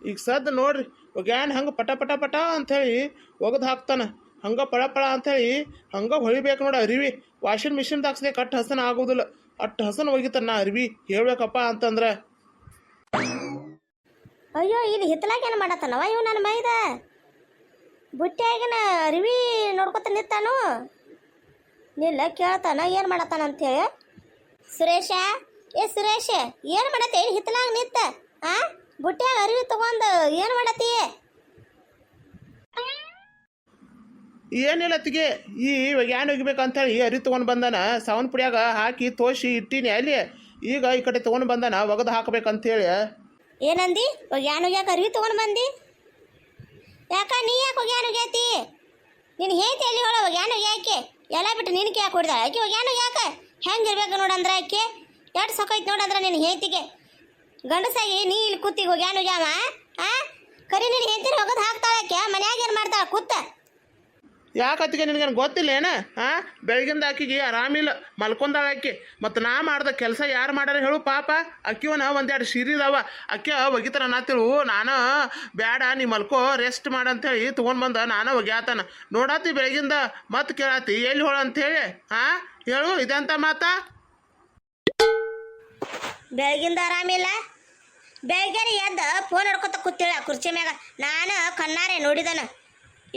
ಈಗ ಸದ್ ನೋಡ್ರಿ ಒಗ್ಯಾನ್ ಹಂಗೆ ಪಟ ಪಟ ಪಟ ಅಂಥೇಳಿ ಒಗದು ಹಾಕ್ತಾನೆ. ಹಂಗೆ ಪಳ ಪಳ ಅಂಥೇಳಿ ಹಂಗೆ ಹೊಳಿಬೇಕು ನೋಡಿ ಅರಿವಿ. ವಾಷಿಂಗ್ ಮಿಷಿನ್ ಹಾಕ್ಸ್ದೆ ಕಟ್ಟು ಹಸನ ಆಗೋದಿಲ್ಲ, ಅಟ್ಟು ಹಸನ ಒಗಿತಾನ ನಾ ಅರಿವಿ ಹೇಳ್ಬೇಕಪ್ಪ ಅಂತಂದ್ರೆ. ಅಯ್ಯೋ ಇಲ್ಲಿ ಹಿತ್ತಲಾಗ ಏನು ಮಾಡತ್ತಾನವ ಇವ್ ನನ್ನ ಮೈದ ಬುಟ್ಟಿಯಾಗಿನ ಅರಿವಿ ನೋಡ್ಕೊತ ನಿಂತಾನು. ನಿಲ್ಲ ಕೇಳ್ತಾನ ಏನು ಮಾಡತ್ತಾನ ಅಂತೇಳಿ. ಸುರೇಶ, ಏ ಸುರೇಶ, ಏನು ಮಾಡತ್ತೆ ಹಿತ್ತಲಾಗ ನಿಂತ? ಆ ಬುಟ್ಟಿಯಾಗ ಅರಿವಿ ತಗೊಂಡು ಏನು ಮಾಡತ್ತಿ? ಏನಿಲ್ಲ ತಿಗೆ ಈ ಒಗ್ಯಾನ್ ಒಗಿಬೇಕಂತೇಳಿ ಅರಿ ತೊಗೊಂಡು ಬಂದಾನ. ಸಾವನ್ ಪುಡಿಯಾಗ ಹಾಕಿ ತೋಸಿ ಇಟ್ಟೀನಿ ಅಲ್ಲಿ. ಈಗ ಈ ಕಡೆ ತೊಗೊಂಡು ಬಂದಾನ ಒಗದು ಹಾಕ್ಬೇಕಂತೇಳಿ. ಏನಂದಿ? ಒಗ್ಯಾನ್ ಒಗ್ಯಾಕ ಅರಿವಿ ತೊಗೊಂಡು ಬಂದಿ? ಯಾಕ ನೀ ಯಾಕೆ ಒಗ್ಯಾನ್ ಒಗ್ಯಾತಿ? ನೀನು ಹೇಳ್ತಿ ಎಲ್ಲಿ ಹೇಳೋ ಒಗ್ಯಾನ್ ಒಗ್ಯಾಕೆ ಎಲ್ಲ ಬಿಟ್ಟು ನಿನಗೆ ಯಾಕೆ ಹೊಡ್ದಾಳ ಆಕೆ? ಒಗ್ಯಾನ್ ಒಗ್ಯಾಕ ಹೆಂಗೆ ಇರ್ಬೇಕು ನೋಡಂದ್ರೆ ಆಕೆ ಎಷ್ಟು ಸೊಕೈತಿ ನೋಡಂದ್ರೆ ನಿನ್ನ ಹೇಳ್ತಿಗೆ ಗಂಡಸಾಗಿ ನೀ ಇಲ್ಲಿ ಕೂತಿಗೆ ಒಗ್ಯಾನ್ ಒಗ್ಯಾವ. ಕರಿ ನೀನು ಹೇಳ್ತೀನಿ ಒಗದು ಹಾಕ್ತಾಳಕ್ಕೆ ಮನ್ಯಾಗ ಏನು ಮಾಡ್ತಾಳ ಕೂತ? ಯಾಕತ್ತಿಗೆ ನಿನಗೇನು ಗೊತ್ತಿಲ್ಲ ಏನ? ಬೆಳಗಿಂದ ಆಕಿಗೆ ಆರಾಮಿಲ್ಲ, ಮಲ್ಕೊಂಡಾಳ ಆಕಿ. ಮತ್ತು ನಾ ಮಾಡ್ದ ಕೆಲಸ ಯಾರು ಮಾಡ್ಯಾರ ಹೇಳು ಪಾಪ? ಅಕ್ಕಿವನ ಒಂದೆರಡು ಸೀರೆ ಇದಾವ, ಅಕ್ಕಿ ಒಗಿತಾರ ಅನ್ನತ್ತಿಳು. ನಾನು ಬೇಡ ನೀ ಮಲ್ಕೋ ರೆಸ್ಟ್ ಮಾಡಂತೇಳಿ ತೊಗೊಂಡು ಬಂದ ನಾನು ಒಗ್ಯಾತಾನ. ನೋಡಾತಿ ಬೆಳಗಿಂದ ಮತ್ತೆ ಕೇಳಾತಿ ಎಲ್ಲಿ ಹೋಳ ಅಂಥೇಳಿ. ಹೇಳು ಇದೆಂತ ಮಾತಾ? ಬೆಳಗಿಂದ ಆರಾಮಿಲ್ಲ, ಬೆಳಗ್ಗೆ ಎದ್ದು ಫೋನ್ ಹಿಡ್ಕೊತ ಕೂತಿಳ ಕುರ್ಚಿ ಮ್ಯಾಗ. ನಾನು ಕಣ್ಣಾರೆ ನೋಡಿದನ.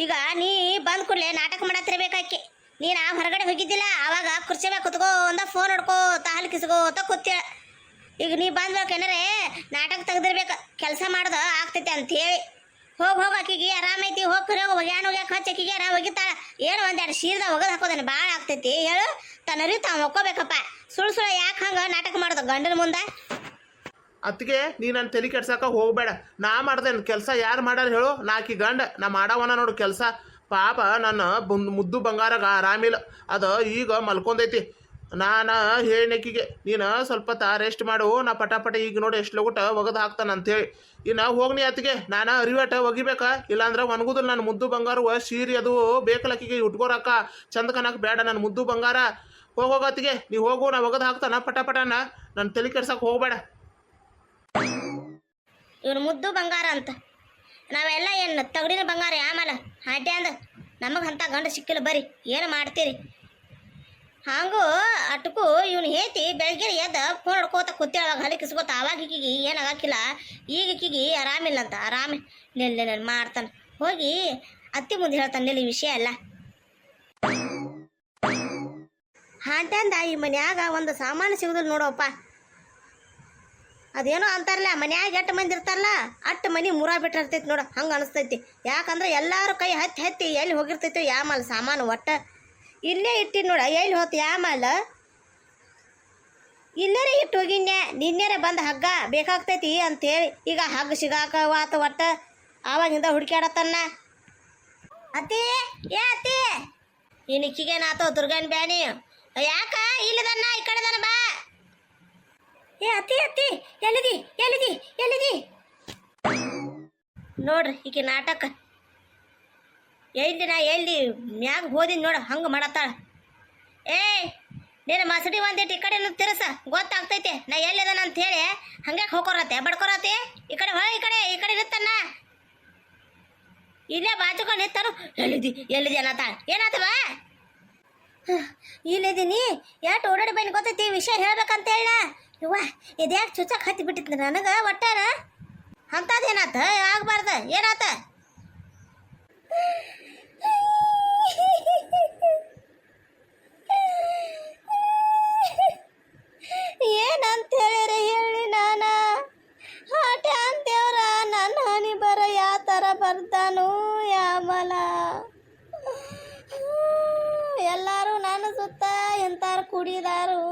ಈಗ ನೀ ಬಂದು ಕೂಡಲೇ ನಾಟಕ ಮಾಡತ್ತಿರ್ಬೇಕಾಕಿ. ನೀನು ಹೊರಗಡೆ ಹೋಗಿದ್ದಿಲ್ಲ ಆವಾಗ ಕುರ್ಚಿ ಮ್ಯಾಗ ಕುತ್ಕೊಂಡ ಫೋನ್ ಹಿಡ್ಕೋತ ಹಲ್ ಕಿಸ್ಕೋತ ಕೂತಿಳ. ಈಗ ನೀ ಬಂದ್ಬೇಕೇನಾರೆ ನಾಟಕ ತೆಗ್ದಿರ್ಬೇಕು, ಕೆಲಸ ಮಾಡ್ದ ಆಗ್ತೈತೆ ಅಂಥೇಳಿ. ಹೋಗಿ ಆಕಿಗೆ ಆರಾಮೈತಿ, ಹೋಗಿ ಕರೆ ಒಗ್ಯಾನ್ ಒಗ್ಯಾಕ ಹಚ್ಚಿ ಆಕಿಗೆ ಒಗಿತಾಳ. ಏನು ಒಂದೆರಡು ಸೀರ್ದ ಒಗದು ಹಾಕೋದೇನು ಭಾಳ ಆಗ್ತೈತಿ ಹೇಳು? ತನ್ನರಿ ತಾವು ಒಕ್ಕೋಬೇಕಪ್ಪ. ಸುಳ್ಳು ಯಾಕೆ ಹಂಗೆ ನಾಟಕ ಮಾಡೋದು ಗಂಡನ ಮುಂದೆ? ಅದಕ್ಕೆ ನೀ ನನ್ನ ತಲೆ ಕೆಡ್ಸಕ್ಕೆ ಹೋಗಬೇಡ. ನಾ ಮಾಡ್ದೇನು ಕೆಲಸ ಯಾರು ಮಾಡ್ಯಾರ ಹೇಳು? ನಾಕಿ ಗಂಡ ನಾ ಮಾಡವನ ನೋಡು ಕೆಲಸ. ಪಾಪ ನನ್ನ ಮುದ್ದು ಬಂಗಾರಾಗ ಆರಾಮಿಲ್ಲ, ಅದು ಈಗ ಮಲ್ಕೊಂಡೈತಿ. ನಾನು ಹೇಳಿನಕಿಗೆ ನೀನು ಸ್ವಲ್ಪ ರೆಸ್ಟ್ ಮಾಡು, ನಾ ಪಟ ಈಗ ನೋಡಿ ಎಷ್ಟು ಲಗುಟ ಒಗದು ಹಾಕ್ತಾನೆ ಅಂಥೇಳಿ. ಇನ್ನು ಹೋಗ್ನಿ ಅತ್ತಿಗೆ, ನಾನು ಅರಿವಟ ಒಗಿಬೇಕಾ? ಇಲ್ಲಾಂದ್ರೆ ಒಣಗುದಿಲ್ಲ ನನ್ನ ಮುದ್ದು ಬಂಗಾರ. ಸೀರೆ ಅದು ಬೇಕಲಕ್ಕಿಗೆ ಉಟ್ಕೋರಕ್ಕ ಚಂದ ಕನಕ ಬೇಡ ನನ್ನ ಮುದ್ದು ಬಂಗಾರ. ಹೋಗತ್ತಿಗೆ ನೀ ಹೋಗು, ನಾ ಒಗದು ಹಾಕ್ತಾನ ಪಟನ. ನನ್ನ ತಲೆ ಕೆಡ್ಸಕ್ಕೆ ಹೋಗಬೇಡ. ಇವನು ಮುದ್ದು ಬಂಗಾರ ಅಂತ ನಾವೆಲ್ಲ ಏನು ತಗಡಿನ ಬಂಗಾರ ಆಮೇಲೆ ಹಾಟೆ ಅಂದ ನಮಗೆ ಅಂಥ ಗಂಡು ಸಿಕ್ಕಿಲ್ಲ. ಬರ್ರಿ ಏನು ಮಾಡ್ತೀರಿ? ಹಾಗೂ ಅಟ್ಕು ಇವನು ಹೇತಿ ಬೆಳಗ್ಗೆ ಎದ್ದು ಫೋನ್ ಹಿಡ್ಕೋತ ಕೂತೇಳಾಗ ಹಲಿ ಕಿಸ್ಕೋತ. ಆವಾಗ ಈಕಿಗೆ ಏನಾಗಿಲ್ಲ, ಈಗ ಈಕಿಗೆ ಆರಾಮಿಲ್ಲ ಅಂತ. ನಿಲ್ಲ ಮಾಡ್ತಾನೆ. ಹೋಗಿ ಅತ್ತಿ ಮುಂದೆ ಹೇಳ್ತಾನೆ ನಿಲ್ಲ ಈ ವಿಷಯ ಎಲ್ಲ. ಹಾಟೆ ಅಂದ ಈ ಮನ್ಯಾಗ ಒಂದು ಸಾಮಾನು ಸಿಗುದಿಲ್ಲ ನೋಡಪ್ಪ. ಅದೇನೋ ಅಂತಾರಲ್ಲ ಮನ್ಯಾಗ ಎಷ್ಟು ಮಂದಿ ಇರ್ತಾರಲ್ಲ ಅಟ್ಟು ಮನೆ ಮುರ ಬಿಟ್ಟಿರ್ತೈತಿ ನೋಡು, ಹಂಗೆ ಅನಿಸ್ತೈತಿ. ಯಾಕಂದ್ರೆ ಎಲ್ಲರೂ ಕೈ ಹತ್ತಿ ಎಲ್ಲಿ ಹೋಗಿರ್ತೈತಿ ಯಾಮಲ್ಲ ಸಾಮಾನು ಒಟ್ಟ ಇಲ್ಲೇ ಇಟ್ಟಿನ ನೋಡ. ಎಲ್ಲಿ ಹೋತು ಯಾಮಲ್ಲ ಇಲ್ಲರೇ ಇಟ್ಟು ಹೋಗಿನ್ಯಾ. ನಿನ್ನೆರೆ ಬಂದು ಹಗ್ಗ ಬೇಕಾಗ್ತೈತಿ ಅಂತೇಳಿ ಈಗ ಹಗ್ಗ ಸಿಗಾಕ ವಾತ ಒಟ್ಟ ಆವಾಗಿಂದ ಹುಡುಕ್ಯಾಡತ್ತನ್ನ. ಅತ್ತಿ ಅತ್ತಿ ಇನ್ಕಿಗೇನಾತೋ ದುರ್ಗನ್ ಬ್ಯಾನಿ ಯಾಕ ಇಲ್ಲದನ್ನ ಈ ಕಡೆದನ ಬಾ. ಅತ್ತಿ ಎಲ್ಲಿದಿ ನೋಡ್ರಿ ಈಕೆ ನಾಟಕ. ಎಲ್ಲಿ ಮ್ಯಾಗ ಹೋದಿನಿ ನೋಡ ಹಂಗೆ ಮಾಡತ್ತಾಳ. ನೀನು ಮಸಡಿ ಒಂದಿಟ್ಟು ಈ ಕಡೆ ತಿರ್ಸ ಗೊತ್ತಾಗ್ತೈತೆ ನಾ ಎಲ್ಲಿದಾನ ಅಂತ ಹೇಳಿ. ಹಂಗೆ ಹೋಗೋರತ್ತೆ ಬಡ್ಕೊರತ್ತೆ. ಈ ಕಡೆ ಈ ಕಡೆ ನಿತ್ತನ್ನ ಇಲ್ಲೇ ಬಾಚುಕೊಂಡು ನಿತ್ತಾನು. ಎಲ್ಲಿದಿ ಅನ್ನತ್ತಾಳ. ಏನಾತವ? ಇಲ್ಲಿದ್ದೀನಿ ಯಾಟ್ ಓಡಾಡಿ ಬನ್ನಿ ಗೊತ್ತೈತಿ ವಿಷಯ ಹೇಳ್ಬೇಕಂತ ಹೇಳ. ಇವ್ವ ಇದ್ಯಾಕೆ ಚುಚ್ಚಕ್ಕೆ ಹತ್ತಿ ಬಿಟ್ಟಿತ್ತು ನನಗೆ ಒಟ್ಟಾರ ಅಂಥದ್ದೇನಾತ? ಆಗ್ಬಾರ್ದ ಏನಾತ? ಏನಂತ ಹೇಳಿರಿ ಹೇಳಿ? ನಾನು ಹಾಟೆ ಅಂತೇವ್ರ ನನ್ನ ಹನಿ ಬರ ಯಾವ ಥರ ಬರ್ತಾನು ಯಾಮಲ. ಎಲ್ಲರೂ ನನ್ನ ಸುತ್ತ ಎಂತಾರು ಕುಡಿದಾರು.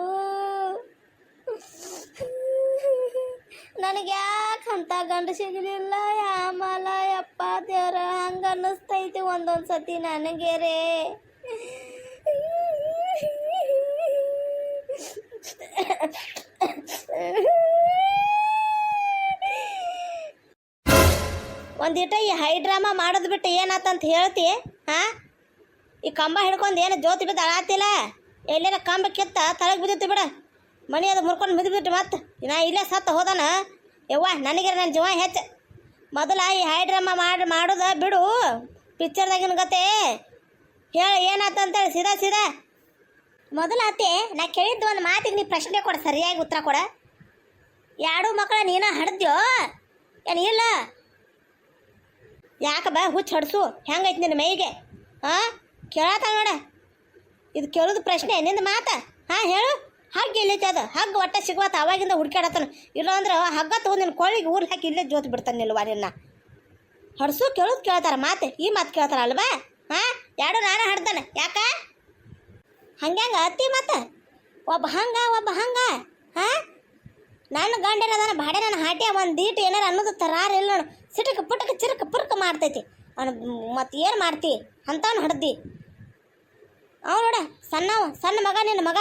ನನಗೆ ಯಾಕಂತ ಗಂಡು ಸಿಗಲಿಲ್ಲ ಯಾಮಲ. ಯಪ್ಪ ದೇವ್ರ ಹಂಗ ಅನ್ನಿಸ್ತೈತಿ ಒಂದೊಂದು ಸತಿ ನನಗೆ ರೇ. ಒಂದಿಟ ಈ ಹೈ ಡ್ರಾಮಾ ಮಾಡೋದು ಬಿಟ್ಟು ಏನಾತಂತ ಹೇಳ್ತಿ? ಈ ಕಂಬ ಹಿಡ್ಕೊಂಡು ಏನು ಜ್ಯೋತಿ ಬಿದ್ದು ಅಳಾತಿಲ್ಲ? ಎಲ್ಲೇನ ಕಂಬ ಕಿತ್ತ ತಳಗೆ ಬಿದ್ದಿತ್ತು ಬಿಡ. ಮನೆ ಅದು ಮುರ್ಕೊಂಡು ಬಿದ್ದು ಮತ್ತೆ ನಾ ಇಲ್ಲೇ ಸತ್ತ ಹೋದಾನ. ಯವ್ವ ನನಗೆ ನನ್ನ ಜೀವ ಹೆಚ್ಚು. ಮೊದಲ ಈ ಹೈ ಡ್ರಾಮಾ ಮಾಡೋದ ಬಿಡು. ಪಿಕ್ಚರ್ದಾಗಿನ ಗತೆ ಹೇಳ ಏನಾತಂತೇಳಿ ಸೀದಾ ಮೊದಲ ಅತ್ತೆ ನಾ ಕೇಳಿದ್ದು ಒಂದು ಮಾತಿಗೆ ನೀ ಪ್ರಶ್ನೆ ಕೊಡ, ಸರಿಯಾಗಿ ಉತ್ತರ ಕೊಡ. ಎರಡು ಮಕ್ಕಳ ನೀನ ಹಡ್ದ್ಯೋ ಏನು ಇಲ್ಲ? ಯಾಕ ಬಾ ಹುಚ್ಚು ಹಡ್ಸು ಹೆಂಗೈತಿ ನಿನ್ನ ಮೈಗೆ? ಹಾಂ ಕೇಳತ್ತಾಳ ನೋಡ, ಇದು ಕೇಳೋದು ಪ್ರಶ್ನೆ ನಿಂದು ಮಾತ? ಹಾಂ ಹೇಳು. ಹಗ್ಗ ಇಲ್ಲೈತಿ ಅದು, ಹಗ್ಗ ಒಟ್ಟ ಸಿಗುವತ್ತ ಅವಾಗಿಂದ ಹುಡ್ಕಾಡತ್ತಾನ. ಇಲ್ಲಾಂದ್ರೆ ಹಗ್ಗ ತೊಗೊಂಡು ನಿನ್ನ ಕೊಳ್ಳಿಗೆ ಊರು ಹಾಕಿ ಇಲ್ಲೇ ಜೋತ್ ಬಿಡ್ತಾನೆ ನಿಲ್ವಾ ನಿನ್ನ. ಹಡ್ಸು ಕೇಳೋದು ಕೇಳ್ತಾರ, ಮಾತು ಈ ಮಾತು ಕೇಳ್ತಾರ ಅಲ್ವಾ? ಹಾಂ ಎರಡು ನಾನು ಹಡ್ದಾನೆ ಯಾಕ ಹಂಗ್ಯಾಂಗ ಅತ್ತಿ ಮತ್ತೆ ಒಬ್ಬ ಹಂಗ ಹಾಂ ನನ್ನ ಗಂಡೇನದಾನ ಬಾಡೆ ನನ್ನ ಹಾಟ್ಯ ಒಂದು ಈಟು ಏನಾರು ಅನ್ನೋದು ತರಾರ ಇಲ್ಲ ನೋಡು. ಸಿಟಕ್ಕೆ ಪುಟಕ್ಕೆ ಚಿರಕ್ಕೆ ಪುರ್ಕ ಮಾಡ್ತೈತಿ ಅವನು. ಮತ್ತು ಏನು ಮಾಡ್ತಿ ಅಂಥವ್ನು ಹಡ್ದಿ ಅವ ನೋಡ. ಸಣ್ಣ ಮಗ ನಿನ್ನ ಮಗ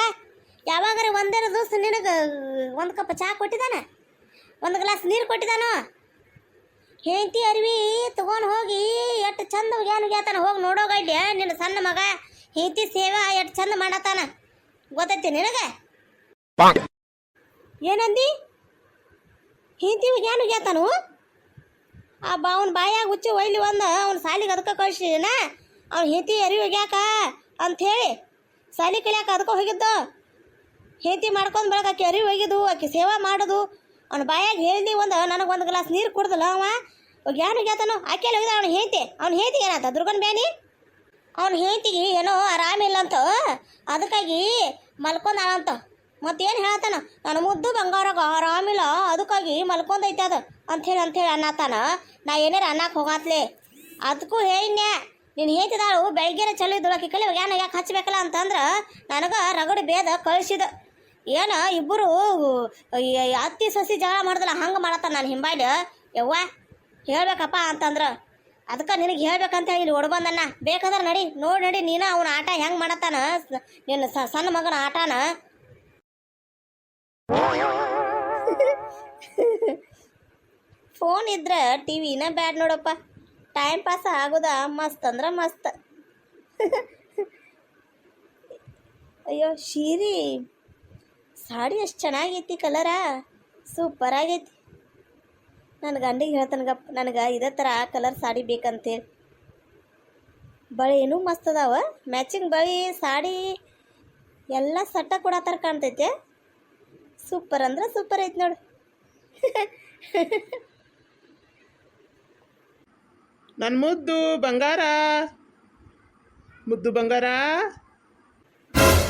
ಯಾವಾಗಾರ ಒಂದೇನು ದಿವಸ ನಿನಗೆ ಒಂದು ಕಪ್ ಚಹಾ ಕೊಟ್ಟಿದ್ದಾನ, ಒಂದು ಗ್ಲಾಸ್ ನೀರು ಕೊಟ್ಟಿದ್ದಾನೋ? ಹೆಂಡತಿ ಅರಿವಿ ತಗೊಂಡು ಹೋಗಿ ಎಷ್ಟು ಚಂದ ಗ್ಯಾತಾನ ಹೋಗಿ ನೋಡೋಗಡ್ಯ ನಿನ್ನ ಸಣ್ಣ ಮಗ. ಹೆಂಡತಿ ಸೇವಾ ಎಷ್ಟು ಚಂದ ಮಾಡತ್ತಾನ ಗೊತ್ತೈತಿ ನಿನಗೆ? ಏನಂದಿ? ಹೆಂಡತಿ ಗ್ಯಾತಾನು ಅವ್ನ ಬಾಯಾಗ ಹುಚ್ಚಿ ಒಯ್ಲಿ ಅವ್ನ ಸಾಲಿಗೆ ಅದಕ್ಕೆ ಕಳ್ಸಿನ. ಅವ್ನು ಹೆಂಡತಿ ಅರಿವಿ ಹೋಗ್ಯಾಕ ಅಂಥೇಳಿ ಸಾಲಿ ಕಲಿಯಾಕ ಅದಕ್ಕೆ ಹೋಗಿದ್ದು. ಹೆಂಡತಿ ಮಾಡ್ಕೊಂಡು ಬೆಳಗ್ಗೆ ಆಕೆ ಅರಿವಿ ಹೋಗಿದ್ದು, ಆಕೆ ಸೇವಾ ಮಾಡೋದು. ಅವ್ನ ಬಾಯಾಗ ಹೇಳ್ದಿ ನನಗೆ ಒಂದು ಗ್ಲಾಸ್ ನೀರು ಕೊಡ್ದಲ್ಲ ಅವ ಗ್ಯಾತಾನು. ಆಕೆಲ್ಲ ಹೋಗಿದ ಅವ್ನ ಹೆಂಡತಿ ಏನಾತ ದುರ್ಗನ್ ಬ್ಯಾನಿ. ಅವ್ನ ಹೆಂಡತಿಗೆ ಏನೋ ಆರಾಮಿಲ್ಲ ಅಂತ, ಅದಕ್ಕಾಗಿ ಮಲ್ಕೊಂಡಾಳಂತ. ಮತ್ತೇನು ಹೇಳ್ತಾನ, ನನ್ನ ಮುದ್ದು ಬಂಗಾರಾಗ ಆರಾಮಿಲ್ಲ ಅದಕ್ಕಾಗಿ ಮಲ್ಕೊಂಡೈತೆ ಅದು ಅಂಥೇಳಿ ಅನ್ನತಾನ. ನಾ ಏನಾರ ಅನ್ನಕ್ಕೆ ಹೋಗಾತ್ಲೆ ಅದಕ್ಕೂ ಹೇಳಿನ್ಯಾ. ನೀನು ಹೇಳ್ತಿದ್ದಾಳು ಬೆಳಗ್ಗೆನೆ ಚಲೋ ಇದ್ದಳು, ಆಕೆ ಕಲಿ ಯಾಕೆ ಹಚ್ಬೇಕಲ್ಲ ಅಂತಂದ್ರೆ ನನಗೆ ರಗಡು ಬೇದ ಕಳಿಸಿದ. ಏನು ಇಬ್ಬರು ಅತ್ತಿ ಸಸಿ ಜಗಳ ಮಾಡ್ದಲ್ಲ ಹಂಗೆ ಮಾಡತ್ತಾನ ನಾನು ಹಿಂಬಾಯ್ದು. ಯವ್ವ ಹೇಳ್ಬೇಕಪ್ಪ ಅಂತಂದ್ರೆ ಅದಕ್ಕೆ ನಿನಗೆ ಹೇಳ್ಬೇಕಂತ ಹೇಳಿ ಇಲ್ಲಿ ಒಡ್ಬಂದನ್ನ. ಬೇಕಾದ್ರೆ ನಡಿ ನೀನು ಅವನ ಆಟ ಹೆಂಗೆ ಮಾಡತ್ತಾನ ನಿನ್ನ ಸಣ್ಣ ಮಗನ ಆಟನ. ಫೋನ್ ಇದ್ರೆ ಟಿ ವಿನ ಬ್ಯಾಡ್ ನೋಡಪ್ಪ, ಟೈಮ್ ಪಾಸ್ ಆಗೋದ ಮಸ್ತ್ ಅಂದ್ರೆ ಮಸ್ತ್. ಅಯ್ಯೋ ಶೀರಿ ಸಾಡಿ ಎಷ್ಟು ಚೆನ್ನಾಗೈತಿ, ಕಲರ ಸೂಪರ್ ಆಗೈತಿ. ನನ್ನ ಗಂಡಿಗೆ ಹೇಳ್ತಾನಗಪ್ಪ ನನಗೆ ಇದೇ ಥರ ಕಲರ್ ಸಾಡಿ ಬೇಕಂತೇಳಿ. ಬಳೆನೂ ಮಸ್ತ್ ಅದಾವ, ಮ್ಯಾಚಿಂಗ್ ಬಳೆ ಸಾಡಿ ಎಲ್ಲ ಸಟ್ಟ ಕೊಡತ್ತಾರ ಕಾಣ್ತೈತೆ. ಸೂಪರ್ ಅಂದ್ರೆ ಸೂಪರ್ ಐತಿ ನೋಡು. ನನ್ನ ಮುದ್ದು ಬಂಗಾರ.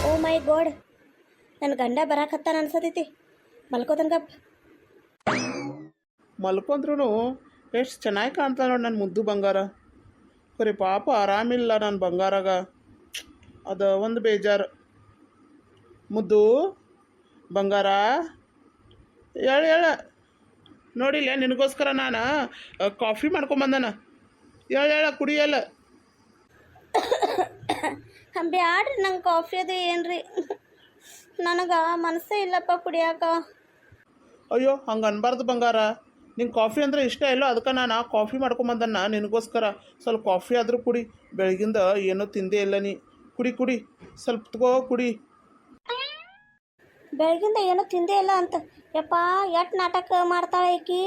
ಓ ಮೈ ಗಾಡ್, ನನ್ನ ಗಂಡ ಬರಾಕತ್ತಾನ ಅನ್ಸತೈತಿ. ಮಲ್ಕೋತನ್ಗಪ್ಪ. ಮಲ್ಕೊಂಡ್ರು ಎಷ್ಟು ಚೆನ್ನಾಗಿ ಕಾಣ್ತಾನೆ ನೋಡಿ ನನ್ನ ಮುದ್ದು ಬಂಗಾರ. ಖರೆ ಪಾಪ ಆರಾಮಿಲ್ಲ ನನ್ನ ಬಂಗಾರಾಗ, ಅದು ಒಂದು ಬೇಜಾರು. ಮುದ್ದು ಬಂಗಾರ ಹೇಳ ನೋಡಿಲ್ಲ ನಿನಗೋಸ್ಕರ ನಾನು ಕಾಫಿ ಮಾಡ್ಕೊಂಬಂದನ. ಹೇಳ ಕುಡಿಯಲ್ಲ. ಬ್ಯಾಡ್ರಿ ನಂಗೆ ಕಾಫಿ ಅದು ಏನ್ರಿ, ನನಗೆ ಮನಸ್ಸೇ ಇಲ್ಲಪ್ಪ ಕುಡಿಯಾಕ. ಅಯ್ಯೋ ಹಂಗೆ ಅನ್ಬಾರ್ದು ಬಂಗಾರ, ನಿಂಗೆ ಕಾಫಿ ಅಂದರೆ ಇಷ್ಟ ಇಲ್ಲೋ ಅದಕ್ಕೆ ನಾನು ಕಾಫಿ ಮಾಡ್ಕೊಂಬಂದನ್ನ ನಿನಗೋಸ್ಕರ. ಸ್ವಲ್ಪ ಕಾಫಿ ಆದರೂ ಕುಡಿ, ಬೆಳಗಿಂದ ಏನೂ ತಿಂದೇ ಇಲ್ಲ ನೀ. ಕುಡಿ ಸ್ವಲ್ಪ ತಗೋ ಕುಡಿ. ಬೆಳಗಿಂದ ಏನೂ ತಿಂದೇ ಇಲ್ಲ ಅಂತ ಯಪ್ಪ, ಎಷ್ಟು ನಾಟಕ ಮಾಡ್ತಾಳೆ ಈಕಿ.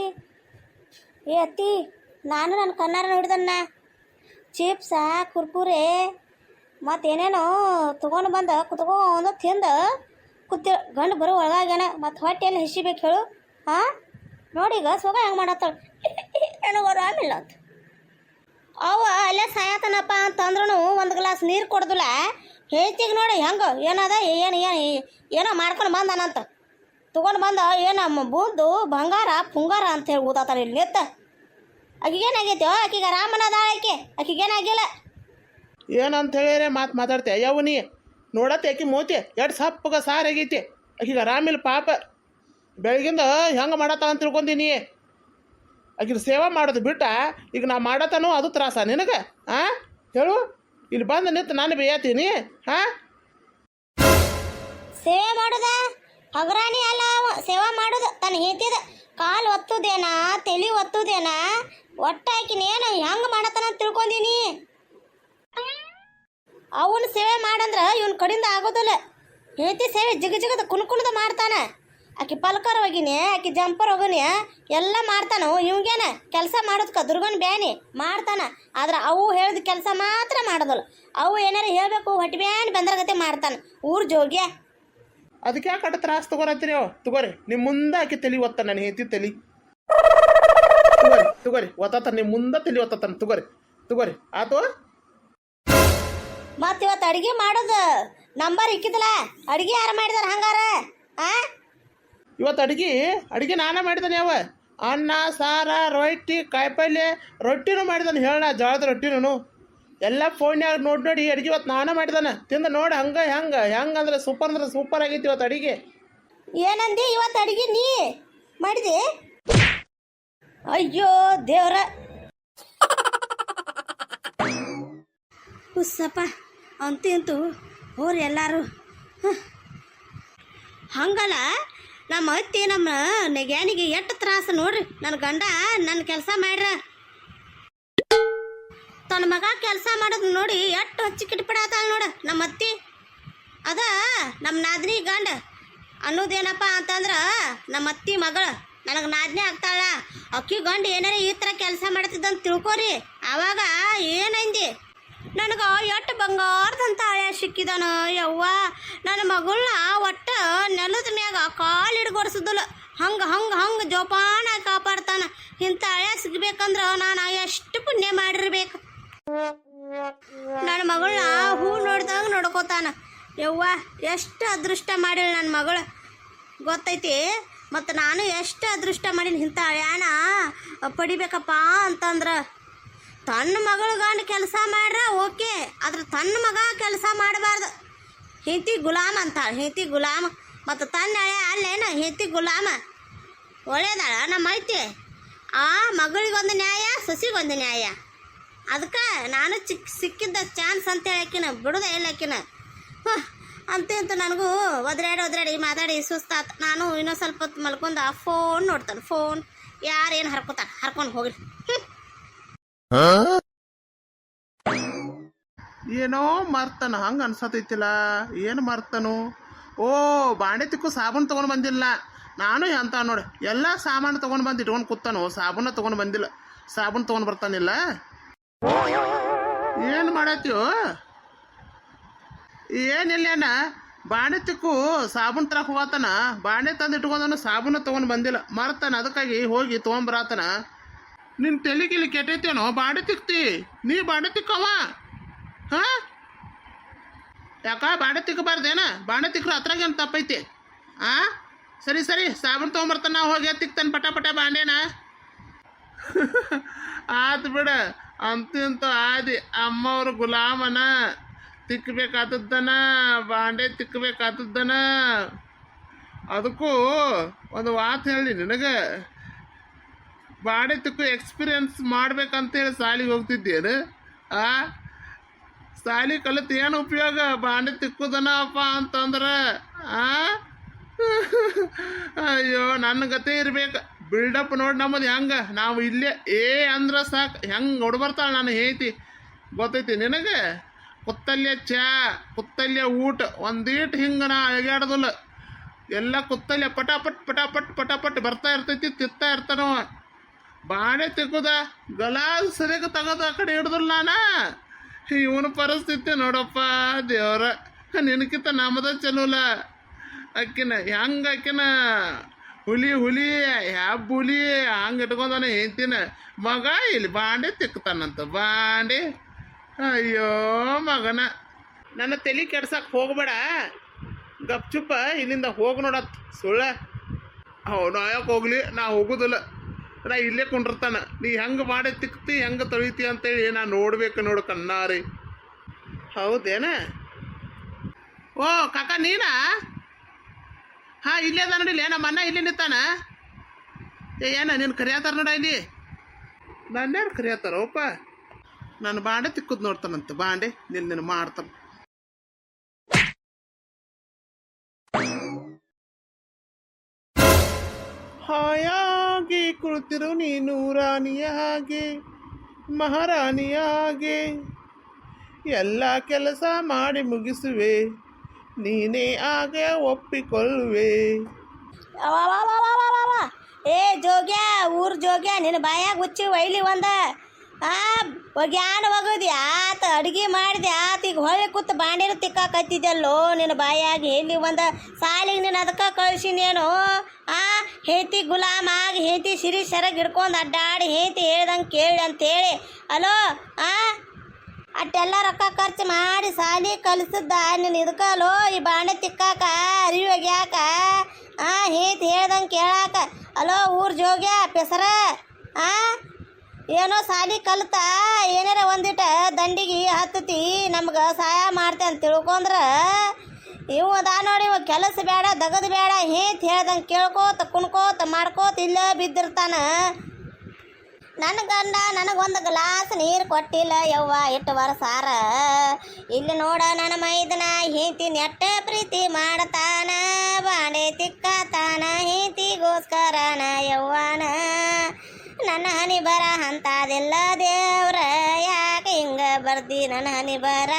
ಏ ಅತ್ತಿ, ನಾನು ನನ್ನ ಕಣ್ಣಾರ ನೋಡಿದನ್ನ ಚಿಪ್ಸ ಕುರ್ಕುರೆ ಮತ್ತೇನೇನೋ ತೊಗೊಂಡು ಬಂದು ಕುತ್ಕೊಂಡು ತಿಂದು ಕೂತಿ ಗಂಡು ಬರೋ ಒಳಗಾಗ್ಯಾನ. ಮತ್ತು ಹೊಟ್ಟೆಯಲ್ಲಿ ಹಸಿಬೇಕು ಹೇಳು. ಹಾಂ ನೋಡೀಗ ಸೋಗ ಹೆಂಗೆ ಮಾಡತ್ತಾಳೆ. ನನಗೆ ಆರಾಮಿಲ್ಲ ಅಂತ ಅವ ಅಲ್ಲೇ ಸಾಯತನಪ್ಪ ಅಂತಂದ್ರೂ ಒಂದು ಗ್ಲಾಸ್ ನೀರು ಕೊಡ್ದಿಲ್ಲ. ಹೇಳ್ತಿಗೆ ನೋಡಿ ಹೆಂಗೆ ಏನದ ಏನೋ ಮಾಡ್ಕೊಂಡು ಬಂದಾನಂತ ತೊಗೊಂಡು ಬಂದ ಏನೋ ಬೂದು ಬಂಗಾರ ಪುಂಗಾರ ಅಂತೇಳಿ ಊದಾತಾನೆ ಇಲ್ಲಿ ನಿತ್ತ. ಆಕಿಗೇನಾಗೈತಿ? ಆಕಿಗೆ ಆರಾಮನದ, ಆಕಿಗೇನಾಗಿಲ್ಲ. ಏನಂತ ಹೇಳಿದ್ರೆ ಮಾತಾಡ್ತೆ ಯಾವ ನೀ ನೋಡತ್ತೆ ಆಕಿ ಮೋತಿ ಎರಡು ಸಪ್ಪಗ ಸಾರಾಗೈತಿ. ಆಕಿಗೆ ಆರಾಮಿಲ್ಲ ಪಾಪ. ಬೆಳಗಿಂದ ಹೆಂಗೆ ಮಾಡತ್ತ ಅಂತ ತಿಳ್ಕೊಂತೀನಿ. ಆಕಿನ ಸೇವಾ ಮಾಡೋದು ಬಿಟ್ಟ ಈಗ ನಾ ಮಾಡತ್ತನೋ ಅದು ತ್ರಾಸ ನಿನಗೆ? ಹಾಂ ಹೇಳು. ಇಲ್ಲಿ ಬಂದು ನಿಂತು ನಾನು ಬೇಯತ್ತೀನಿ. ಹಾಂ ಸೇವೆ ಮಾಡೋದ ಹಗರಾಣಿ ಅಲ್ಲ ಅವ. ಸೇವಾ ಮಾಡೋದು ತನ್ನ ಹೆಂಡತಿದ ಕಾಲು ಒತ್ತುದೇನ ತಲೆ ಒತ್ತುದೇನ ಒಟ್ಟಾಕಿನೇನು ಹೆಂಗೆ ಮಾಡತ್ತಾನ ಅಂತ ತಿಳ್ಕೊಂಡೀನಿ. ಅವನು ಸೇವೆ ಮಾಡಂದ್ರೆ ಇವನ್ ಕಡಿಂದ ಆಗೋದಿಲ್ಲ. ಹೆಂಡತಿ ಸೇವೆ ಜಿಗದ ಕುಣ್ಕುಣದ ಮಾಡ್ತಾನೆ. ಆಕಿ ಪಲ್ಕರ್ ಹೋಗಿನಿ, ಆಕಿ ಜಂಪರ್ ಹೋಗಿನಿ, ಎಲ್ಲ ಮಾಡ್ತಾನು. ಇವಂಗೇನ ಕೆಲಸ ಮಾಡೋದಕ್ಕ ದುರ್ಗನ್ ಬ್ಯಾನಿ ಮಾಡ್ತಾನ. ಆದ್ರೆ ಅವು ಹೇಳಿದ ಕೆಲಸ ಮಾತ್ರ ಮಾಡೋದಲ್ಲ. ಅವು ಏನಾರು ಹೇಳ್ಬೇಕು ಹೊಟ್ಟೆ ಬ್ಯಾನಿ ಬಂದ್ರಗತೆ ಮಾಡ್ತಾನ. ಊರ್ ಜೋಗ್ಯ. ಅದಕ್ಕೆ ಯಾಕೆ ಅಟ ತ್ರಾಸ ತಗೋರತ್ತೀರಿ ತಗೋರಿ. ನಿಮ್ಮ ಮುಂದೆ ಆಕಿ ತಲೆ ಒತ್ತ ನಾನು ಹೇತಿ ತಲೆ ತಗೋರಿ ಒತ್ತಾನ. ನಿಮ್ಮ ಮುಂದೆ ತಲೆ ಒತ್ತಾನ. ತಗೋರಿ ಆತು. ಮತ್ ಇವತ್ತು ಅಡಿಗೆ ಮಾಡೋದು ನಂಬರ್ ಇಕ್ಕಿದಲ್ಲ. ಅಡಿಗೆ ಯಾರು ಮಾಡಿದಾರ ಹಂಗಾರ? ಇವತ್ತು ಅಡಿಗೆ ನಾನೇ ಮಾಡಿದ್ದಾನೆ. ಯಾವ ಅನ್ನ ಸಾರ ರೊಟ್ಟಿ ಕಾಯಿಪಲ್ಯ ರೊಟ್ಟಿನೂ ಮಾಡಿದಾನೆ. ಹೇಳ ಜೋಳದ ರೊಟ್ಟಿನೂ ಎಲ್ಲ ಫೋನ್ಯಾಗ ನೋಡಿ ಅಡಿಗೆ ಇವತ್ತು ನಾನೇ ಮಾಡಿದಾನೆ. ತಿಂದು ನೋಡಿ ಹೆಂಗೆ ಅಂದ್ರೆ ಸೂಪರ್ ಆಗೈತಿ ಇವತ್ತು ಅಡಿಗೆ. ಏನಂದಿ? ಇವತ್ತು ಅಡಿಗೆ ನೀ ಮಾಡಿದೆ? ಅಯ್ಯೋ ದೇವ್ರ, ಹುಸ್ಸಪ್ಪ ಅಂತೂ ಹೋರಿ ಎಲ್ಲಾರು. ಹಂಗಲ್ಲ, ನಮ್ಮ ಅತ್ತಿ ನಮ್ಮ ನೆಗ್ಯಾನಿಗೆ ಎಷ್ಟು ತ್ರಾಸ ನೋಡ್ರಿ. ನನ್ನ ಗಂಡ ನನ್ನ ಕೆಲಸ ಮಾಡ್ರ, ತನ್ನ ಮಗ ಕೆಲಸ ಮಾಡೋದು ನೋಡಿ ಎಷ್ಟು ಹಚ್ಚಿ ಕಿಟ್ಬಿಡತ್ತಾಳ ನೋಡ ನಮ್ಮ ಅತ್ತಿ. ಅದ ನಮ್ಮ ನಾದಿನಿ ಗಂಡ ಅನ್ನೋದೇನಪ್ಪ ಅಂತಂದ್ರೆ ನಮ್ಮ ಅತ್ತಿ ಮಗಳು ನನಗೆ ನಾದಿನಿ ಆಗ್ತಾಳ. ಅಕ್ಕಿ ಗಂಡ ಏನಾರ ಈ ಥರ ಕೆಲಸ ಮಾಡ್ತಿದ್ದಂತ ತಿಳ್ಕೊರಿ. ಆವಾಗ ಏನಂದಿ? ನನಗೆ ಎಷ್ಟು ಬಂಗಾರದಂತ ಹಳೆ ಸಿಕ್ಕಿದಾನ ಯವ್ವ. ನನ್ನ ಮಗಳನ್ನ ಒಟ್ಟು ನೆಲದ ಮ್ಯಾಗ ಕಾಲು ಹಿಡ್ಗೊಡ್ಸೋದಿಲ್ಲ. ಹಂಗೆ ಜೋಪಾನ ಕಾಪಾಡ್ತಾನ. ಇಂಥ ಹಳೆ ಸಿಗ್ಬೇಕಂದ್ರೆ ನಾನು ಎಷ್ಟು ಪುಣ್ಯ ಮಾಡಿರ್ಬೇಕು. ನನ್ನ ಮಗಳನ್ನ ಹೂ ನೋಡ್ದಾಗ ನೋಡ್ಕೋತಾನ ಯವ್ವ. ಎಷ್ಟು ಅದೃಷ್ಟ ಮಾಡಿಲ್ಲ ನನ್ನ ಮಗಳು ಗೊತ್ತೈತಿ. ಮತ್ತು ನಾನು ಎಷ್ಟು ಅದೃಷ್ಟ ಮಾಡೀನಿ ಇಂಥ ಹಳ್ಯಾನ ಪಡಿಬೇಕಪ್ಪ ಅಂತಂದ್ರೆ. ತನ್ನ ಮಗಳು ಗಂಡ ಕೆಲಸ ಮಾಡ್ರ ಓಕೆ, ಆದ್ರೆ ತನ್ನ ಮಗ ಕೆಲಸ ಮಾಡಬಾರ್ದು. ಹೆಂಡತಿ ಗುಲಾಮ ಅಂತಾಳೆ, ಹೆಂಡತಿ ಗುಲಾಮ. ಮತ್ತು ತನ್ನ ಹಳೆ ಅಲ್ಲೇನ ಹೆಂಡತಿ ಗುಲಾಮ. ಒಳ್ಳೇದಾಳ ನಮ್ಮ ಐತಿ. ಆ ಮಗಳಿಗೊಂದು ನ್ಯಾಯ, ಸೊಸಿಗೊಂದು ನ್ಯಾಯ. ಅದಕ್ಕೆ ನಾನು ಸಿಕ್ಕಿದ್ದ ಚಾನ್ಸ್ ಅಂತ ಹೇಳಕಿನ ಬಿಡೋದ ಎಲ್ಲಕಿನ. ಅಂತೂ ನನಗೂ ಒದ್ರಾಡಿ ಮಾತಾಡಿ ಸುಸ್ತಾತ. ನಾನು ಇನ್ನೊಂದು ಸ್ವಲ್ಪ ಹೊತ್ತು ಮಲ್ಕೊಂಡು ಫೋನ್ ನೋಡ್ತಾನೆ. ಫೋನ್ ಯಾರೇನು ಹರ್ಕೊಂಡು ಹೋಗ್ರಿ. ಏನೋ ಮರ್ತಾನ ಹಂಗೆ ಅನ್ಸತೈತಿಲ್ಲ. ಏನು ಮರ್ತಾನು? ಓ ಬಾಂಡೆ ತಿಕ್ಕು ಸಾಬೂನು ತೊಗೊಂಡು ಬಂದಿಲ್ಲ. ನಾನು ಅಂತ ನೋಡಿ ಎಲ್ಲ ಸಾಮಾನು ತೊಗೊಂಡು ಬಂದು ಇಟ್ಕೊಂಡು ಕೂತಾನು. ಸಾಬೂನ ತೊಗೊಂಡು ಬಂದಿಲ್ಲ. ಸಾಬೂನು ತೊಗೊಂಡು ಬರ್ತಾನಿಲ್ಲ. ಏನು ಮಾಡತ್ತೀವೋ ಏನಿಲ್ಲ. ಬಾಂಡೆ ತಿಕ್ಕು ಸಾಬೂನು ತರಕ್ಕೆ ಹೋಗತ್ತಾನ. ಬಾಂಡೆ ತಂದು ಇಟ್ಕೊಂಡನು, ಸಾಬೂನು ತೊಗೊಂಡು ಬಂದಿಲ್ಲ. ಮರ್ತಾನ. ಅದಕ್ಕಾಗಿ ಹೋಗಿ ತೊಗೊಂಬರತ್ತಾನ. ನಿನ್ನ ತೆಲಿಗಿಲಿ ಕೆಟ್ಟೈತೇನೋ? ಬಾಂಡೆ ತಿಕ್ತಿ ನೀ? ಬಾಂಡೆ ತಿಕ್ಕವ ಹಾಂ? ಯಾಕ ಬಾಂಡೆ ತಿಕ್ಕಬಾರ್ದೇನ? ಬಾಂಡೆ ತಿಕ್ಕರು ಹತ್ರಾಗೇನು ತಪ್ಪೈತಿ? ಸರಿ ಸಾಬೂನು ತೊಗೊಂಬರ್ತಾನ. ಹೋಗಿ ತಿಕ್ತಾನೆ ಪಟ ಬಾಂಡೆನ. ಆತು ಬಿಡ. ಅಂತೂ ಆದಿ ಅಮ್ಮವ್ರ ಗುಲಾಮನ. ತಿಕ್ಕಬೇಕಾದದ್ದನ, ಬಾಂಡೆ ತಿಕ್ಕಬೇಕಾದದ್ದನ. ಅದಕ್ಕೂ ಒಂದು ಮಾತು ಹೇಳಿ ನಿನಗೆ. ಬಾಂಡೆ ತಿಕ್ಕು ಎಕ್ಸ್ಪೀರಿಯನ್ಸ್ ಮಾಡ್ಬೇಕಂತೇಳಿ ಸಾಲಿಗೆ ಹೋಗ್ತಿದ್ದೇನು? ಸಾಲಿ ಕಲಿತು ಏನು ಉಪಯೋಗ? ಬಾಂಡೆ ತಿಕ್ಕುದನಪ್ಪ ಅಂತಂದ್ರೆ ಅಯ್ಯೋ ನನ್ನ ಗತೆ ಇರ್ಬೇಕು. ಬಿಲ್ಡಪ್ ನೋಡಿ ನಮ್ಮದು ಹೆಂಗೆ. ನಾವು ಇಲ್ಲೇ ಅಂದ್ರೆ ಸಾಕು. ಹೆಂಗೆ ನೋಡ್ಬರ್ತಾಳೆ ನಾನು ಹೇಳ್ತಿ ಗೊತ್ತೈತಿ ನಿನಗೆ. ಕುತ್ತಲ್ಯ ಚಾ, ಕುತ್ತಲ್ಯ ಊಟ, ಒಂದೀಟ್ ಹಿಂಗೆ ನಾ ಅಳಗಾಡ್ದಿಲ್ಲ. ಎಲ್ಲ ಕುತ್ತಲ್ಯ ಪಟಾಪಟ್ ಬರ್ತಾ ಇರ್ತೈತಿ. ತಿತ್ತಾ ಇರ್ತಾನವ. ಬಾಣೆ ತಿಕ್ಕುದ ಗಲಾಸ್ ಸರಿಯಾಗಿ ತಗೋದು ಆ ಕಡೆ ಹಿಡ್ದಿಲ್ಲ ನಾನು. ಇವನ ಪರಿಸ್ಥಿತಿ ನೋಡಪ್ಪ ದೇವ್ರ. ನಿನಕಿಂತ ನಮ್ಮದ ಚಲೋಲ್ಲ. ಅಕ್ಕಿನ ಹುಲಿ ಹ್ಯಾಬ್ ಹುಲಿ ಹಂಗೆ ಇಟ್ಕೊಂಡಾನೆ ಹೇಳ್ತೀನ. ಮಗ ಇಲ್ಲಿ ಬಾಂಡೆ ತಿಕ್ತಾನಂತ. ಬಾಂಡೆ ಅಯ್ಯೋ ಮಗನ. ನನ್ನ ತಲೆ ಕೆಡ್ಸಕ್ಕೆ ಹೋಗ್ಬೇಡ. ಗಪ್ಚುಪ್ಪ ಇಲ್ಲಿಂದ ಹೋಗಿ ನೋಡತ್ ಸುಳ್ಳ. ನಾ ಯಾಕೆ ಹೋಗ್ಲಿ? ನಾ ಹೋಗುದಿಲ್ಲ. ನಾ ಇಲ್ಲೇ ಕೊಂಡಿರ್ತಾನ. ನೀ ಹೆಂಗೆ ಬಾಂಡೆ ತಿಕ್ತಿ ಹೆಂಗೆ ತೊಳಿತಿ ಅಂತೇಳಿ ನಾ ನೋಡ್ಬೇಕು ನೋಡು ಕಣ್ಣಾರಿ. ಹೌದೇನ? ಓ ಕಾಕ ನೀನಾ? ಇಲ್ಲೇ ಅದ ನೋಡಿಲ್ಲ. ನಮ್ಮ ಅಣ್ಣ ಇಲ್ಲಿ ನಿಂತಾನ. ನಿನ್ನ ಕರಿಯತ್ತಾರ ನೋಡ ಇಲ್ಲಿ. ನನ್ನೇನು ಕರಿಯತ್ತಾರಪ್ಪ? ನಾನು ಬಾಂಡೆ ತಿಕ್ಕುದು ನೋಡ್ತಾನಂತ. ಬಾಂಡೆ ನಿನ್ನ ಮಾಡ್ತಾನ. ಹಾಯಾಗಿ ಕುಳಿತಿರು ನೀನು ರಾಣಿಯ ಹಾಗೆ, ಮಹಾರಾಣಿಯ ಹಾಗೆ. ಎಲ್ಲ ಕೆಲಸ ಮಾಡಿ ಮುಗಿಸುವೆ, ನೀನೇ ಹಾಗೆ ಒಪ್ಪಿಕೊಳ್ಳುವೆ. ಅವ ಏ ಜೋಗ್ಯ ಊರ್ ಜೋಗ್ಯ ನಿನ್ನ ಬಾಯಾಗ ಹುಚ್ಚಿ ಒಯ್ಲಿ ಒಂದ ಒಗ್ಯಾನ ಒಗದಿ ಆತ ಅಡುಗೆ ಮಾಡಿದೆ ಆತ ಈಗ ಹೊಳ್ಳಿ ಕೂತು ಬಾಂಡೇನು ತಿಕ್ಕಾಕತ್ತಿದ್ದಲ್ಲೋ ನಿನ್ನ ಬಾಯಾಗಿ ಎಲ್ಲಿ ಒಂದು ಸಾಲಿಗೆ ನೀನು ಅದಕ್ಕೆ ಕಳ್ಸಿನೇನು ಹೇತಿ ಗುಲಾಮ ಆಗಿ ಹೇತಿ ಸಿರಿ ಸೆರಗ್ ಹಿಡ್ಕೊಂಡು ಅಡ್ಡಾಡಿ ಹೇತಿ ಹೇಳ್ದಂಗೆ ಕೇಳಿ ಅಂತೇಳಿ ಅಲೋ ಅಟ್ಟೆಲ್ಲ ರೊಕ್ಕ ಖರ್ಚು ಮಾಡಿ ಸಾಲಿ ಕಲಿಸಿದ್ದ ನೀನು ಇದಕ್ಕಲ್ಲೋ ಈ ಬಾಂಡೆ ತಿಕ್ಕಾಕ ಅರಿವಿ ಒಗ್ಯಾಕ ಹೇತಿ ಹೇಳ್ದಂಗೆ ಕೇಳಾಕ ಅಲೋ ಊರ್ ಜೋಗ್ಯ ಪೆಸರ ಏನೋ ಸಾಲಿ ಕಲ್ತ ಏನಾರ ಒಂದಿಟ ದಂಡಿಗೆ ಹತ್ತತಿ ನಮ್ಗೆ ಸಹಾಯ ಮಾಡ್ತೆ ಅಂತ ತಿಳ್ಕೊಂಡ್ರ ಇವು ಅದ ನೋಡಿ ಇವ ಕೆಲಸ ಬೇಡ ದಗದು ಬೇಡ ಹೇತ್ ಹೇಳ್ದಂಗೆ ಕೇಳ್ಕೋತ ಕುಣ್ಕೋತ ಮಾಡ್ಕೋತ ಇಲ್ಲ ಬಿದ್ದಿರ್ತಾನ ನನ್ನ ಗಂಡ ನನಗೊಂದು ಗ್ಲಾಸ್ ನೀರು ಕೊಟ್ಟಿಲ್ಲ ಯವ್ವ ಎಷ್ಟು ವರ್ಷಾರ ಇಲ್ಲಿ ನೋಡ ನನ್ನ ಮೈದನ ಹೇತಿ ನೆಟ್ಟ ಪ್ರೀತಿ ಮಾಡತಾನ ಬಾಂಡೆ ತಿಕ್ಕತಾನ ಹೇತಿಗೋಸ್ಕರನ ಯವ್ವನ ನನ್ನ ಹನಿ ಬರ ಅಂತದಿಲ್ಲ ದೇವ್ರ ಯಾಕೆ ಹಿಂಗ ಬರ್ದಿ ನನ್ನ ಹನಿ ಬರ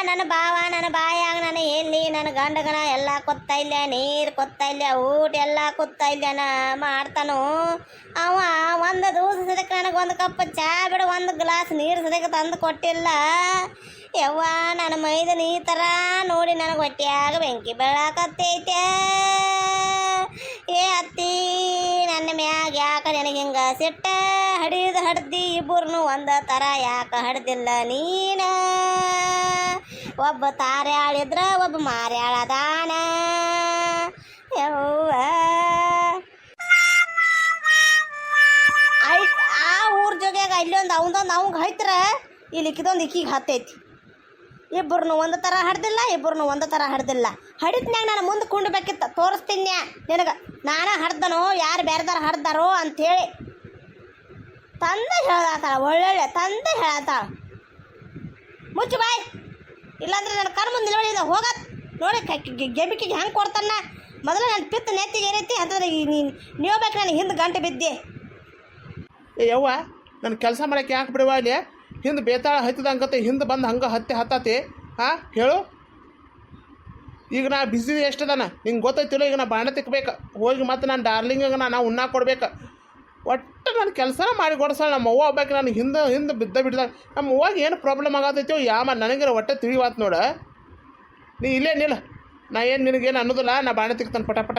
ನನ್ನ ಬಾವ ನನ್ನ ಬಾಯಾಗ ನನ್ನ ಎಲ್ಲಿ ನನ್ನ ಗಂಡಗನ ಎಲ್ಲ ಕೊತ್ತ ಇಲ್ಲ ನೀರು ಕೊತ್ತ ಇಲ್ಲ ಊಟ ಎಲ್ಲ ಕೊತ್ತ ಇಲ್ಲನ ಮಾಡ್ತಾನು ಅವ ಒಂದು ದಿವಸ ಸದಕ್ಕೆ ನನಗೆ ಒಂದು ಕಪ್ ಚಾ ಬಿಡು ಒಂದು ಗ್ಲಾಸ್ ನೀರು ಸದಕ್ಕೆ ತಂದು ಕೊಟ್ಟಿಲ್ಲ ಯವ್ವ ನನ್ನ ಮೈದನ ಈ ಥರ ನೋಡಿ ನನಗೆ ಹೊಟ್ಟೆಯಾಗ ಬೆಂಕಿ ಬೆಳಕತ್ತೈತೆ ಏ ಅತ್ತಿ ನನ್ನ ಮ್ಯಾಗ ಯಾಕೆ ನನಗೆ ಹಿಂಗೆ ಸಿಟ್ಟ ಹಡ್ದಿ ಇಬ್ಬರನ್ನು ಒಂದ ಥರ ಯಾಕೆ ಹಡ್ದಿಲ್ಲ ನೀನ ಒಬ್ಬ ತಾರೆ ಆಳಿದ್ರ ಒಬ್ಬ ಮಾರಿ ಆಳದಾನ ಯವ್ವ ಆಯ್ತು ಆ ಊರ್ ಜೊತೆಗ ಇಲ್ಲೊಂದು ಅವನದೊಂದು ಅವಂಗೆ ಹೈತ್ರ ಇಲ್ಲಿ ಇಕ್ಕಿದೊಂದು ಇಕ್ಕಿಗೆ ಹತ್ತೈತಿ ಇಬ್ಬರನ್ನು ಒಂದು ಥರ ಹಡ್ದಿಲ್ಲ ಇಬ್ಬರನ್ನು ಒಂದು ಥರ ಹಡ್ದಿಲ್ಲ ಹಡಿದ್ನ್ಯಾಗ ನಾನು ಮುಂದೆ ಕುಂಡ್ಬೇಕಿತ್ತು ತೋರಿಸ್ತೀನಿ ನಿನಗೆ ನಾನೇ ಹಡ್ದನೋ ಯಾರು ಬೇರೆದಾರ ಹಡ್ದಾರೋ ಅಂಥೇಳಿ ತಂದೆ ಹೇಳತ್ತಾಳ ಒಳ್ಳೊಳ್ಳೆ ತಂದೆ ಹೇಳತ್ತಾಳ ಮುಚ್ಚು ಬಾಯ್ ಇಲ್ಲಾಂದ್ರೆ ನನ್ನ ಕಣ್ಣು ಮುಂದೆ ನಿಲುವಳಿಯಿಂದ ಹೋಗತ್ ನೋಡಿ ಗೆಬಿಕಿಗೆ ಹೆಂಗೆ ಕೊಡ್ತಾನ ಮೊದಲು ನನ್ನ ಪಿತ್ತ ನೆತ್ತಿಗೆ ಏನೈತಿ ಅಂತಂದ್ರೆ ನೀವು ಬೇಕು ನನಗೆ ಹಿಂದೆ ಗಂಟೆ ಬಿದ್ದೆ ಏ ಯವ್ವ ನನ್ನ ಕೆಲಸ ಮಾಡೋಕ್ಕೆ ಯಾಕೆ ಬಿಡುವ ಇಲ್ಲಿ ಹಿಂದೆ ಬೇತಾಳ ಹತ್ತಿದಂಗತ್ತೆ ಹಿಂದೆ ಬಂದು ಹಂಗೆ ಹತ್ತತಿ ಹೇಳು ಈಗ ನಾ ಬಿಸಿ ಎಷ್ಟದಾನ ನಿಂಗೆ ಗೊತ್ತೈತಿಲ್ಲ ಈಗ ನಾ ಬಾಂಡೆ ತಿಕ್ಬೇಕು ಹೋಗಿ ಮತ್ತು ನಾನು ಡಾರ್ಲಿಂಗಿಗೆ ನಾನು ಉಣ್ಣಾಕ ಕೊಡ್ಬೇಕು ಒಟ್ಟು ನನ್ನ ಕೆಲಸ ಮಾಡಿ ಕೊಡ್ಸಳ ನಮ್ಮ ಅವ್ವ ಒಬ್ಬಾಕಿ ನಾನು ಹಿಂದೆ ಬಿಡ್ದಾಗ ನಮ್ಮ ಅವ್ವಾಗ ಏನು ಪ್ರಾಬ್ಲಮ್ ಆಗತೈತೋ ನನಗಿರ ಒಟ್ಟೆ ತಿಳಿವಾತ್ ನೋಡು ನೀ ಇಲ್ಲೇ ನಿಲ್ಲ ನಾ ಏನು ನಿನಗೇನು ಅನ್ನೋದಿಲ್ಲ ನಾ ಬಾಂಡೆ ತಿಕ್ತಾನೆ ಪಟ